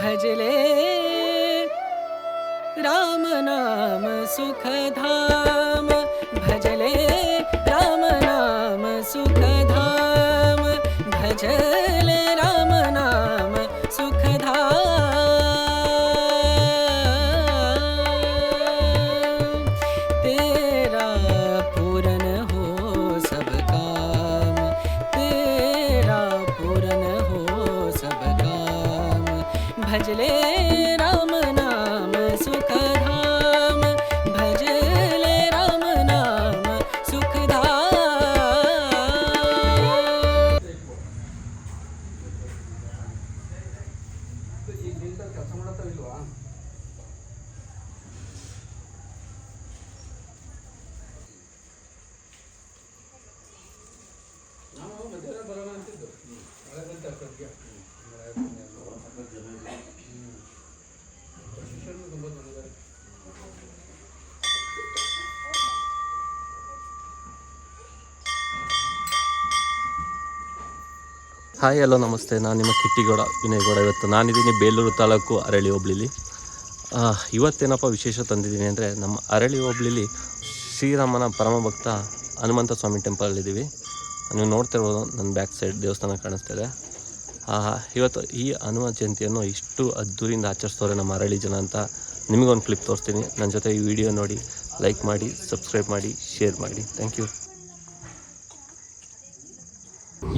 भजले राम नाम सुखधाम, भजले राम नाम सुखधाम, भजले राम नाम सुखधाम। तेरा पूरन हो सब काम, तेरा पूरन हो सब काम, भजले राम नाम सुखधाम, भजले राम नाम सुखधाम। ಹಾಯ್ ಹಲೋ ನಮಸ್ತೆ, ನಾನು ನಿಮ್ಮ ಕಿಟ್ಟಿಗೌಡ ವಿನಯಗೌಡ. ಇವತ್ತು ನಾನಿದ್ದೀನಿ ಬೇಲೂರು ತಾಲೂಕು ಅರಳಿ ಹೋಬಳಿಲಿ. ಇವತ್ತೇನಪ್ಪ ವಿಶೇಷ ತಂದಿದ್ದೀನಿ ಅಂದರೆ, ನಮ್ಮ ಅರಳಿ ಹೋಬಳಿಲಿ ಶ್ರೀರಾಮನ ಪರಮ ಭಕ್ತ ಹನುಮಂತ ಸ್ವಾಮಿ ಟೆಂಪಲಲ್ಲಿದ್ದೀವಿ. ನೀವು ನೋಡ್ತಿರ್ಬೋದು, ನನ್ನ ಬ್ಯಾಕ್ ಸೈಡ್ ದೇವಸ್ಥಾನ ಕಾಣಿಸ್ತಾ ಇದೆ. ಇವತ್ತು ಈ ಹನುಮ ಜಯಂತಿಯನ್ನು ಇಷ್ಟು ಅದ್ದೂರಿಂದ ಆಚರಿಸ್ತವ್ರೆ ನಮ್ಮ ಅರಳಿ ಜನ ಅಂತ ನಿಮಗೊಂದು ಕ್ಲಿಪ್ ತೋರಿಸ್ತೀನಿ. ನನ್ನ ಜೊತೆ ಈ ವಿಡಿಯೋ ನೋಡಿ, ಲೈಕ್ ಮಾಡಿ, ಸಬ್ಸ್ಕ್ರೈಬ್ ಮಾಡಿ, ಶೇರ್ ಮಾಡಿ. Thank you.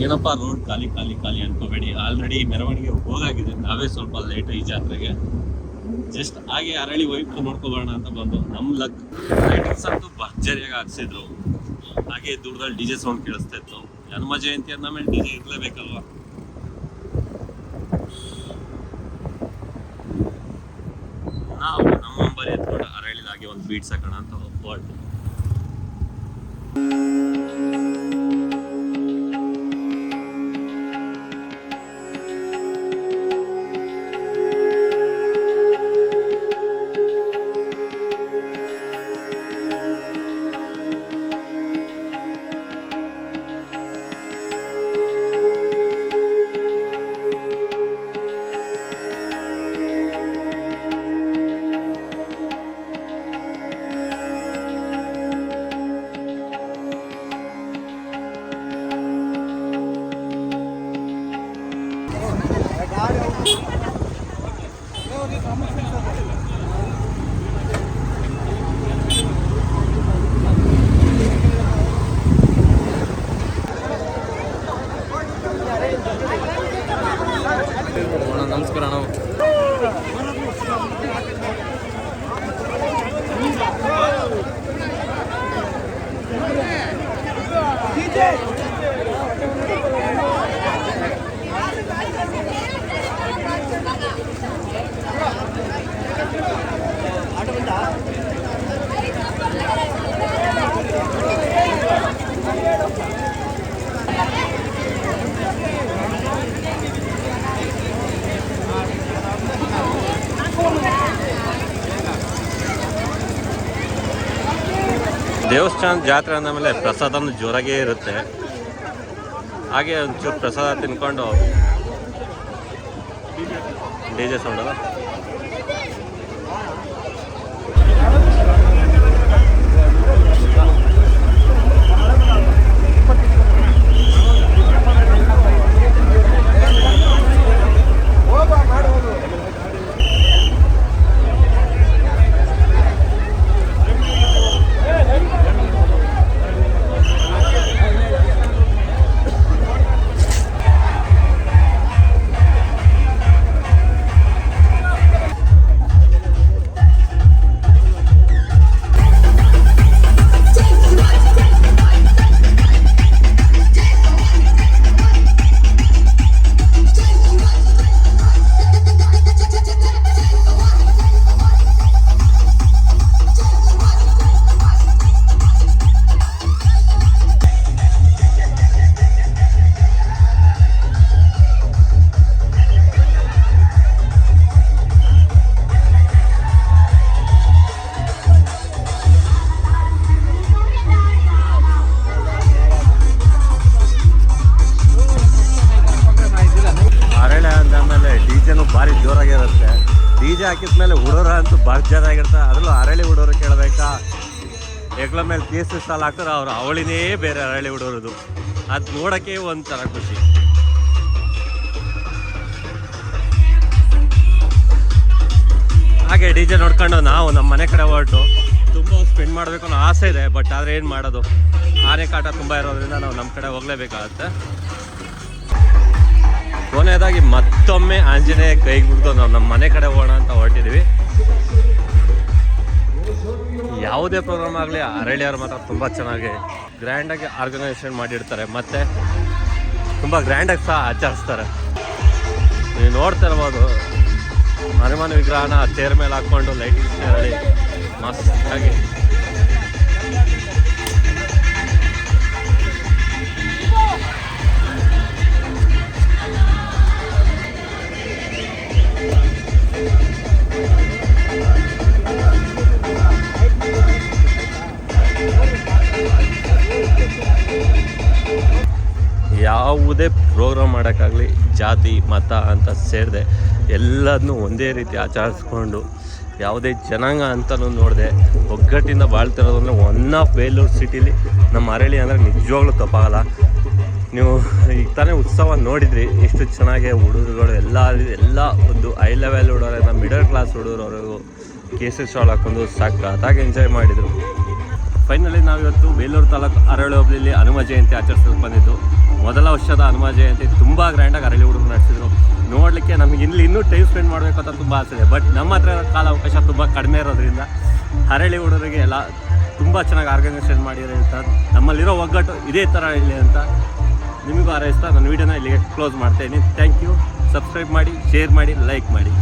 ಏನಪ್ಪ ರೋಡ್ ಖಾಲಿ ಖಾಲಿ ಖಾಲಿ ಅನ್ಕೋಬೇಡಿ, ಆಲ್ರೆಡಿ ಮೆರವಣಿಗೆ ಹೋಗಾಗಿದೆ. ನಾವೇ ಸ್ವಲ್ಪ ಲೇಟ್ ಈ ಜಾತ್ರೆಗೆ. ಜಸ್ಟ್ ಹಾಗೆ ಅರಳಿ ವೈಪ್ ನೋಡ್ಕೊಬೋಣ ಅಂತ ಬಂದು. ನಮ್ಮ ಲೈಟಿಂಗ್ಸ್ ಅಂತೂ ಭರ್ಜರಿಯಾಗಿ ಹಾಕ್ಸಿದ್ರು. ಹಾಗೆ ದೂರದಲ್ಲಿ ಡಿಜೆ ಸೌಂಡ್ ಕೇಳಿಸ್ತಾ ಇತ್ತು. ಹನುಮ ಜಯಂತಿ ಅಂದಮೇಲೆ ಡಿಜೆ ಇರಲೇಬೇಕಲ್ವಾ. ನಾವು ನಮ್ಮ ನಂಬರ್ ಎತ್ಕೊಂಡು ಅರಳಿದಾಗೆ ಒಂದು ಬೀಟ್ಸ್ ಹಾಕೋಣ ಅಂತ ಹೊರಟು. ನಮಸ್ಕಾರ. ನಾವು ದೇವಸ್ಥಾನ ಜಾತ್ರೆ ಅಂದಮೇಲೆ ಪ್ರಸಾದನೂ ಜೋರಾಗೇ ಇರುತ್ತೆ. ಹಾಗೆ ಒಂಚೂರು ಪ್ರಸಾದ ತಿನ್ಕೊಂಡು ಡಿಜೆ ಸೌಂಡ್ ಅಲ್ಲ. ಜೆ ಹಾಕಿದ್ಮೇಲೆ ಹುಡೋರ ಅಂತೂ ಭರ್ಜರಿಯಾಗಿರ್ತಾರೆ. ಅದರಲ್ಲೂ ಅರಳಿ ಹುಡೋರು ಕೇಳಬೇಕಾ, ಹೆಗ್ಲ ಮೇಲೆ ಕೇಸು ಸಾಲ ಹಾಕಿದ್ರೆ ಅವ್ರು ಅವಳಿನೇ ಬೇರೆ ಅರಳಿ ಹುಡೋರದು. ಅದು ನೋಡೋಕ್ಕೆ ಒಂಥರ ಖುಷಿ. ಹಾಗೆ ಡಿ ಜೆ ನೋಡ್ಕೊಂಡು ನಾವು ನಮ್ಮ ಮನೆ ಕಡೆ ಹೊರಟು ತುಂಬ ಸ್ಪೆಂಡ್ ಮಾಡಬೇಕು ಅನ್ನೋ ಆಸೆ ಇದೆ. ಬಟ್ ಆದರೆ ಏನು ಮಾಡೋದು, ಆನೆ ಕಾಟ ತುಂಬ ಇರೋದ್ರಿಂದ ನಾವು ನಮ್ಮ ಕಡೆ ಹೋಗಲೇಬೇಕಾಗತ್ತೆ. ಕೊನೆಯದಾಗಿ ಮತ್ತೊಮ್ಮೆ ಆಂಜನೇಯ ಕೈಗೆ ಬಿಡ್ತು ನಾವು ನಮ್ಮ ಮನೆ ಕಡೆ ಹೋಗೋಣ ಅಂತ ಹೊರಟಿದ್ವಿ. ಯಾವುದೇ ಪ್ರೋಗ್ರಾಮ್ ಆಗಲಿ ಅರಳಿಯವರು ಮಾತ್ರ ತುಂಬ ಚೆನ್ನಾಗಿ ಗ್ರ್ಯಾಂಡಾಗಿ ಆರ್ಗನೈಸೇಷನ್ ಮಾಡಿರ್ತಾರೆ ಮತ್ತು ತುಂಬ ಗ್ರ್ಯಾಂಡಾಗಿ ಸಹ ಆಚರಿಸ್ತಾರೆ. ನೀವು ನೋಡ್ತಾ ಇರ್ಬೋದು ಹನುಮಾನ ವಿಗ್ರಹನ ತೇರ ಮೇಲೆ ಹಾಕ್ಕೊಂಡು ಲೈಟಿಂಗ್ಸ್ ಹೇಳಿ ಮಸ್ತಾಗಿ. ಯಾವುದೇ ಪ್ರೋಗ್ರಾಮ್ ಮಾಡೋಕ್ಕಾಗಲಿ ಜಾತಿ ಮತ ಅಂತ ಸೇರಿದೆ ಎಲ್ಲದನ್ನೂ ಒಂದೇ ರೀತಿ ಆಚರಿಸ್ಕೊಂಡು ಯಾವುದೇ ಜನಾಂಗ ಅಂತಲೂ ನೋಡಿದೆ ಒಗ್ಗಟ್ಟಿಂದ ಬಾಳ್ತಿರೋದು ಅಂದರೆ ಒನ್ ಆಫ್ ಬೇಲೂರು ಸಿಟಿಲಿ ನಮ್ಮ ಅರಳಿ ಅಂದರೆ ನಿಜವಾಗ್ಲೂ ತಪ್ಪಾಗಲ್ಲ. ನೀವು ಈಗ ತಾನೇ ಉತ್ಸವ ನೋಡಿದ್ರಿ ಎಷ್ಟು ಚೆನ್ನಾಗಿ ಹುಡುಗರುಗಳು ಎಲ್ಲ ಒಂದು ಹೈ ಲೆವೆಲ್ ಹುಡುಗರಿಂದ ಮಿಡಲ್ ಕ್ಲಾಸ್ ಹುಡುಗರವರೆಗೂ ಕೇಸರಿ ಶಾಲ್ ಹಾಕೊಂಡು ಸಖತ್ತಾಗಿ ಎಂಜಾಯ್ ಮಾಡಿದರು. ಫೈನಲಿ ನಾವಿವತ್ತು ಬೇಲೂರು ತಾಲೂಕು ಅರಳಿ ಹೋಬಳಿಲಿ ಹನುಮ ಜಯಂತಿ ಆಚರಿಸೋಕೆ ಬಂದಿದ್ದು. ಮೊದಲ ವರ್ಷದ ಹನುಮ ಜಯಂತಿ ತುಂಬ ಗ್ರ್ಯಾಂಡಾಗಿ ಅರಳಿ ಹುಡುಗರು ನಡೆಸಿದ್ರು. ನೋಡಲಿಕ್ಕೆ ನಮಗೆ ಇನ್ನೂ ಟೈಮ್ ಸ್ಪೆಂಡ್ ಮಾಡಬೇಕು ಅಂತ ತುಂಬ ಆಸೆ ಇದೆ. ಬಟ್ ನಮ್ಮ ಹತ್ರ ಕಾಲ ಅವಕಾಶ ತುಂಬ ಕಡಿಮೆ ಇರೋದ್ರಿಂದ ಅರಳಿ ಹುಡುಗರಿಗೆ ಎಲ್ಲ ತುಂಬ ಚೆನ್ನಾಗಿ ಆರ್ಗನೈಸೇಷನ್ ಮಾಡಿರೋ ಅಂತ ನಮ್ಮಲ್ಲಿರೋ ಒಗ್ಗಟ್ಟು ಇದೇ ಥರ ಇರಲಿ ಅಂತ ನಿಮಗೂ ಹಾರೈಸ್ತಾ ನನ್ನ ವೀಡಿಯೋನ ಇಲ್ಲಿಗೆ ಕ್ಲೋಸ್ ಮಾಡ್ತಾಯಿದ್ದೀನಿ. Thank you. ಸಬ್ಸ್ಕ್ರೈಬ್ ಮಾಡಿ, ಶೇರ್ ಮಾಡಿ, ಲೈಕ್ ಮಾಡಿ.